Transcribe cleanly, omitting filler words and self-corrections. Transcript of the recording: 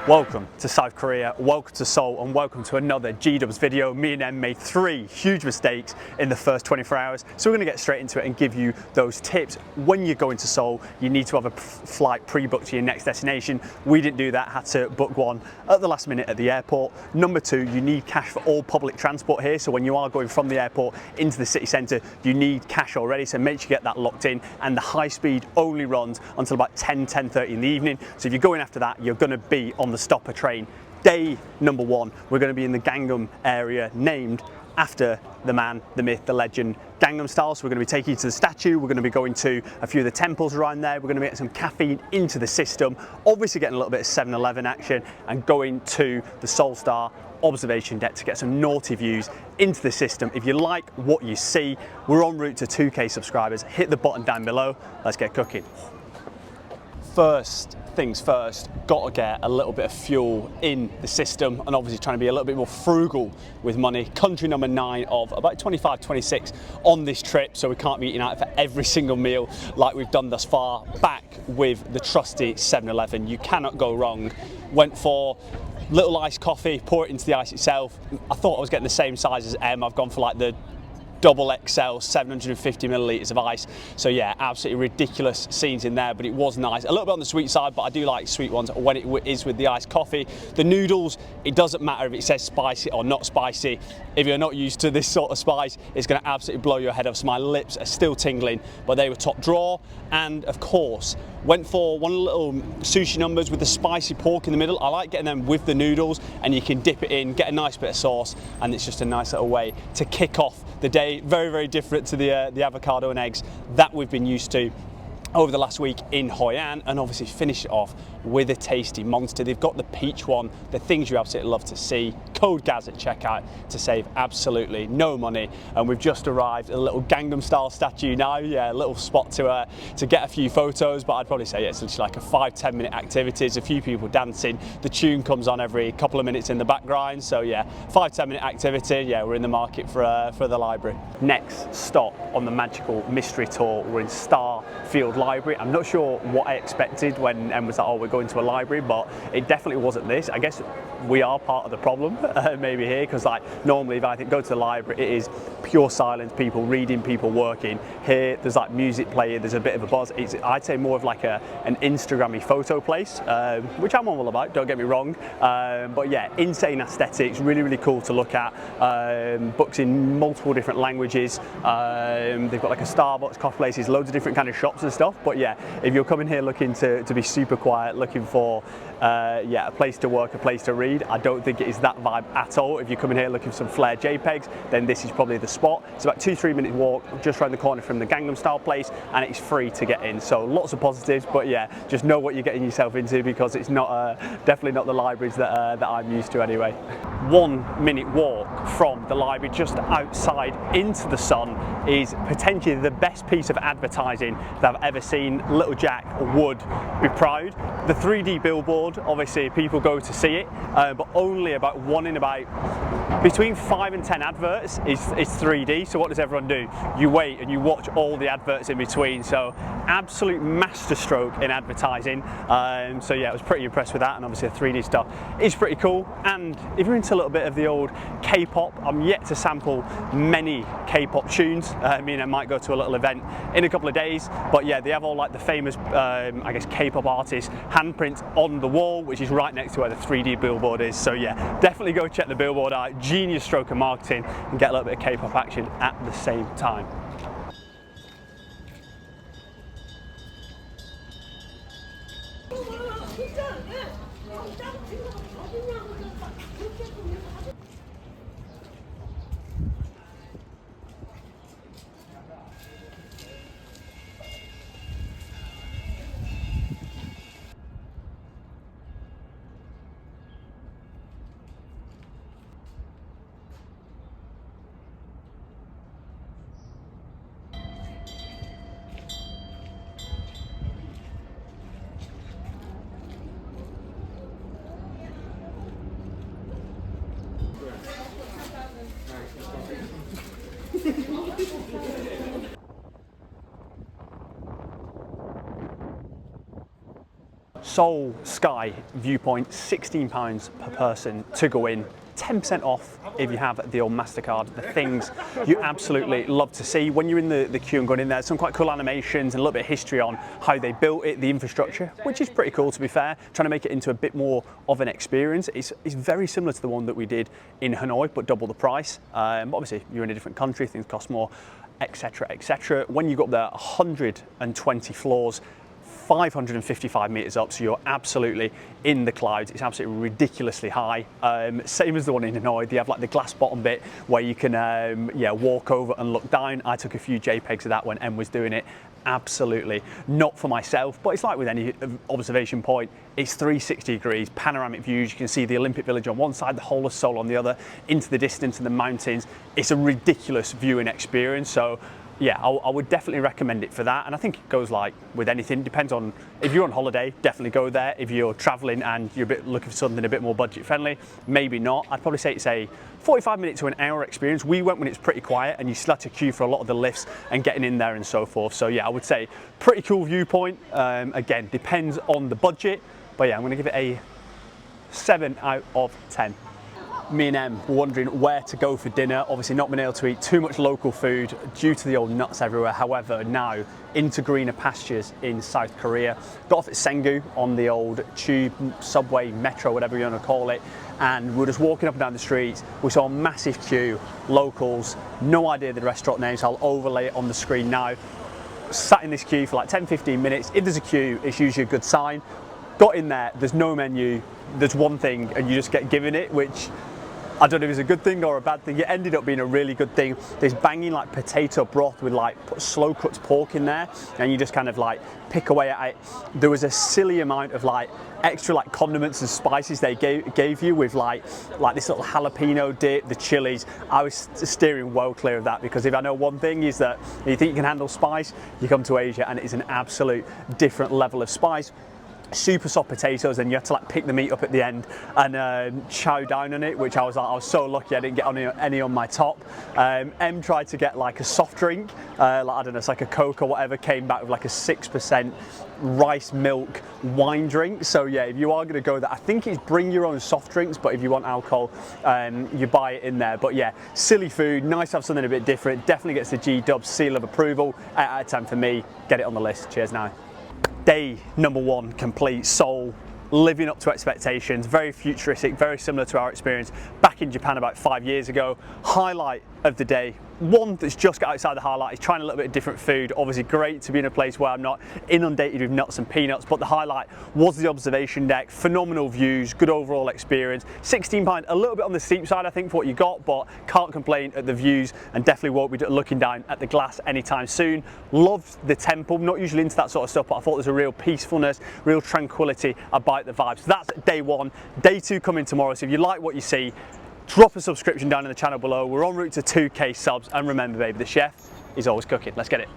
Welcome to South Korea, welcome to Seoul, and welcome to another G-Dubs video. Me and Em made 3 huge mistakes in the first 24 hours, so we're going to get straight into it and give you those tips. When you're going to Seoul, you need to have a flight pre-booked to your next destination. We didn't do that, had to book one at the last minute at the airport. Number 2, you need cash for all public transport here, so when you are going from the airport into the city centre, you need cash already, so make sure you get that locked in. And the high speed only runs until about 10:30 in the evening, so if you're going after that, you're going to be on the stopper train. Day number 1, we're going to be in the Gangnam area, named after the man, the myth, the legend, Gangnam Style. So we're going to be taking you to the statue, we're going to be going to a few of the temples around there, we're going to be getting some caffeine into the system, obviously getting a little bit of 7-Eleven action, and going to the Seoul Star observation deck to get some naughty views into the system. If you like what you see, we're en route to 2K subscribers. Hit the button down below, let's get cooking. First things first, got to get a little bit of fuel in the system, and obviously trying to be a little bit more frugal with money. Country number 9 of about 25, 26 on this trip, so we can't be eating out for every single meal like we've done thus far. Back with the trusty 7-Eleven, you cannot go wrong. Went for little iced coffee, pour it into the ice itself. I thought I was getting the same size as Em. I've gone for like the double XL 750 millilitres of ice. So yeah, absolutely ridiculous scenes in there, but it was nice. A little bit on the sweet side, but I do like sweet ones when it is with the iced coffee. The noodles, it doesn't matter if it says spicy or not spicy. If you're not used to this sort of spice, it's going to absolutely blow your head off. So my lips are still tingling, but they were top drawer. And of course, went for one of the little sushi numbers with the spicy pork in the middle. I like getting them with the noodles, and you can dip it in, get a nice bit of sauce, and it's just a nice little way to kick off the day. Very, very different to the avocado and eggs that we've been used to over the last week in Hoi An, and obviously finish it off with a tasty monster. They've got the peach one, the things you absolutely love to see. Code GAZ at checkout to save absolutely no money. And we've just arrived at a little Gangnam Style statue now. Yeah, a little spot to get a few photos, but I'd probably say yeah, it's just like a 5-10 minute activity. There's a few people dancing. The tune comes on every couple of minutes in the background. So yeah, 5-10 minute activity. Yeah, we're in the market for the library. Next stop on the magical mystery tour, we're in Starfield Library. I'm not sure what I expected when Em was like, oh, we're going to a library, but it definitely wasn't this. I guess we are part of the problem maybe here, because like normally if I think go to the library, it is pure silence, people reading, people working. Here there's like music playing, there's a bit of a buzz. It's, I'd say, more of like an Instagrammy photo place, which I'm all about, don't get me wrong, but yeah, insane aesthetics, really, really cool to look at. Books in multiple different languages. They've got like a Starbucks, coffee places, loads of different kind of shops and stuff. But yeah, if you're coming here looking to be super quiet, looking for yeah, a place to work, a place to read, I don't think it is that vibe at all. If you're coming here looking for some flair JPEGs, then this is probably the spot. It's about 2-3 minute walk just around the corner from the Gangnam Style place, and it's free to get in. So lots of positives, but yeah, just know what you're getting yourself into, because it's not definitely not the libraries that I'm used to anyway. 1 minute walk from the library just outside into the sun is potentially the best piece of advertising that I've ever seen. Little Jack would be proud. The 3D billboard, obviously people go to see it, but only about 1 in about between 5 and 10 adverts is 3D. So what does everyone do? You wait and you watch all the adverts in between. So absolute masterstroke in advertising. So yeah, I was pretty impressed with that, and obviously the 3D stuff is pretty cool. And if you're into a little bit of the old K-pop, I'm yet to sample many K-pop tunes. I mean, I might go to a little event in a couple of days, but yeah, they have all like the famous, I guess, K-pop artists handprints on the wall, which is right next to where the 3D billboard is. So yeah, definitely go check the billboard out. Genius stroke of marketing, and get a little bit of K-pop action at the same time. Seoul Sky Viewpoint, £16 per person to go in. 10% off if you have the old MasterCard. The things you absolutely love to see when you're in the queue and going in there. Some quite cool animations and a little bit of history on how they built it, the infrastructure, which is pretty cool to be fair. Trying to make it into a bit more of an experience. It's very similar to the one that we did in Hanoi, but double the price. Obviously, you're in a different country, things cost more, etc., etc. When you got there, 120 floors, 555 meters up, so you're absolutely in the clouds. It's absolutely ridiculously high. Same as the one in Hanoi. They have like the glass bottom bit where you can walk over and look down. I took a few JPEGs of that when Em was doing it. Absolutely not for myself, but it's like with any observation point, it's 360 degrees, panoramic views. You can see the Olympic Village on one side, the whole of Seoul on the other, into the distance and the mountains. It's a ridiculous viewing experience. So yeah, I would definitely recommend it for that. And I think it goes like with anything, depends on if you're on holiday, definitely go there. If you're traveling and you're looking for something a bit more budget friendly, maybe not. I'd probably say it's a 45 minute to an hour experience. We went when it's pretty quiet and you still had to queue for a lot of the lifts and getting in there and so forth. So yeah, I would say pretty cool viewpoint. Again, depends on the budget, but yeah, I'm gonna give it a 7 out of 10. Me and Em were wondering where to go for dinner. Obviously not been able to eat too much local food due to the old nuts everywhere. However, now into greener pastures in South Korea. Got off at Senggu on the old tube, subway, metro, whatever you want to call it. And we were just walking up and down the streets. We saw a massive queue, locals, no idea the restaurant names. I'll overlay it on the screen now. Sat in this queue for like 10-15 minutes. If there's a queue, it's usually a good sign. Got in there, there's no menu, there's one thing and you just get given it, which I don't know if it's a good thing or a bad thing. It ended up being a really good thing. There's banging like potato broth with like slow cooked pork in there, and you just kind of like pick away at it. There was a silly amount of like extra like condiments and spices they gave you with like this little jalapeno dip, the chilies. I was steering well clear of that, because if I know one thing is that if you think you can handle spice, you come to Asia and it is an absolute different level of spice. Super soft potatoes, and you have to like pick the meat up at the end and chow down on it, which I was so lucky I didn't get any on my top. Em tried to get like a soft drink, like I don't know, it's like a Coke or whatever, came back with like a 6% rice milk wine drink. So yeah, if you are going to go there, I think it's bring your own soft drinks, but if you want alcohol, you buy it in there. But yeah, silly food, nice to have something a bit different. Definitely gets the G-Dub seal of approval. 8 out of 10 for me. Get it on the list. Cheers now. Day number 1 complete. Seoul, living up to expectations, very futuristic, very similar to our experience back in Japan about 5 years ago. Highlight of the day, one that's just got outside the highlight, is trying a little bit of different food. Obviously great to be in a place where I'm not inundated with nuts and peanuts, but the highlight was the observation deck. Phenomenal views, good overall experience. £16, a little bit on the steep side I think for what you got, but can't complain at the views, and definitely won't be looking down at the glass anytime soon. Loved the temple, not usually into that sort of stuff, but I thought there's a real peacefulness, real tranquility about the vibes. So that's day 1. Day 2 coming tomorrow, so if you like what you see, drop a subscription down in the channel below. We're en route to 2K subs, and remember baby, the chef is always cooking. Let's get it.